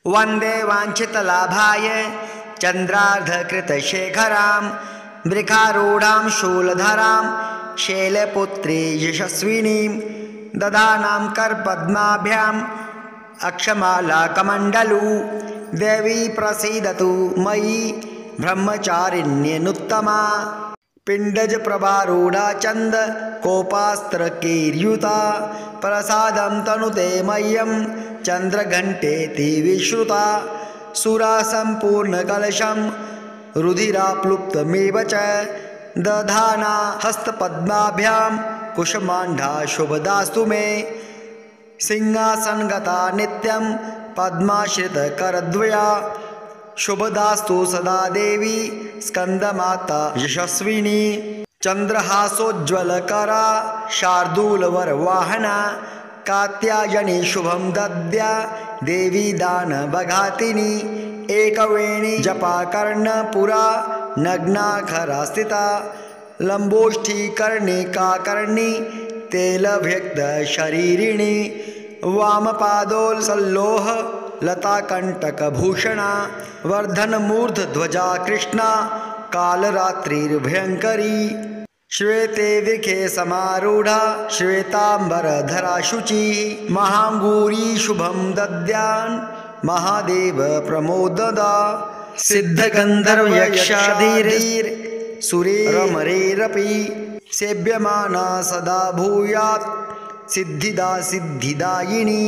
वन्दे वाञ्छितलाभाय चन्द्रार्धकृतशेखरां वृखारूढां शूलधरां शैलपुत्री यशस्विनीं दधानां करपद्माभ्याम् अक्षमालाकमण्डलू देवी प्रसीदतु मयि ब्रह्मचारिण्यनुत्तमा पिण्डजप्रभारूढा चन्दकोपास्त्रकीर्युता प्रसादं तनुते मह्यं चन्द्रघण्टेति विश्रुता सुरा सम्पूर्णकलशं रुधिराप्लुप्तमेव च दधाना हस्तपद्माभ्यां कुशमाण्डा शुभदास्तु मे सिंहासनगता नित्यं पद्माश्रितकरद्वया शुभदास्तु सदा देवी स्कन्दमाता यशस्विनी चन्द्रहासोज्ज्वलकरा शार्दूलवरवाहना कात्यायनी शुभं दद्या देवी दानवघातिनी एकवेणी जपाकर्णपुरा नग्नाखरा स्थिता लम्बोष्ठीकर्णिकाकर्णी तेलव्यक्तशरीरिणी वामपादोल्सल्लोह लताकण्टकभूषणा वर्धनमूर्धध्वजा कृष्णा कालरात्रिर्भयङ्करी श्वेते वृखे समारूढा श्वेताम्बरधरा शुचिः महाङ्गूरी शुभं दद्यान् महादेव प्रमोददा सिद्धगन्धर्वयक्षाधीर् सुरेरमरेरपि सेव्यमाना सदा भूयात् सिद्धिदा सिद्धिदायिनी।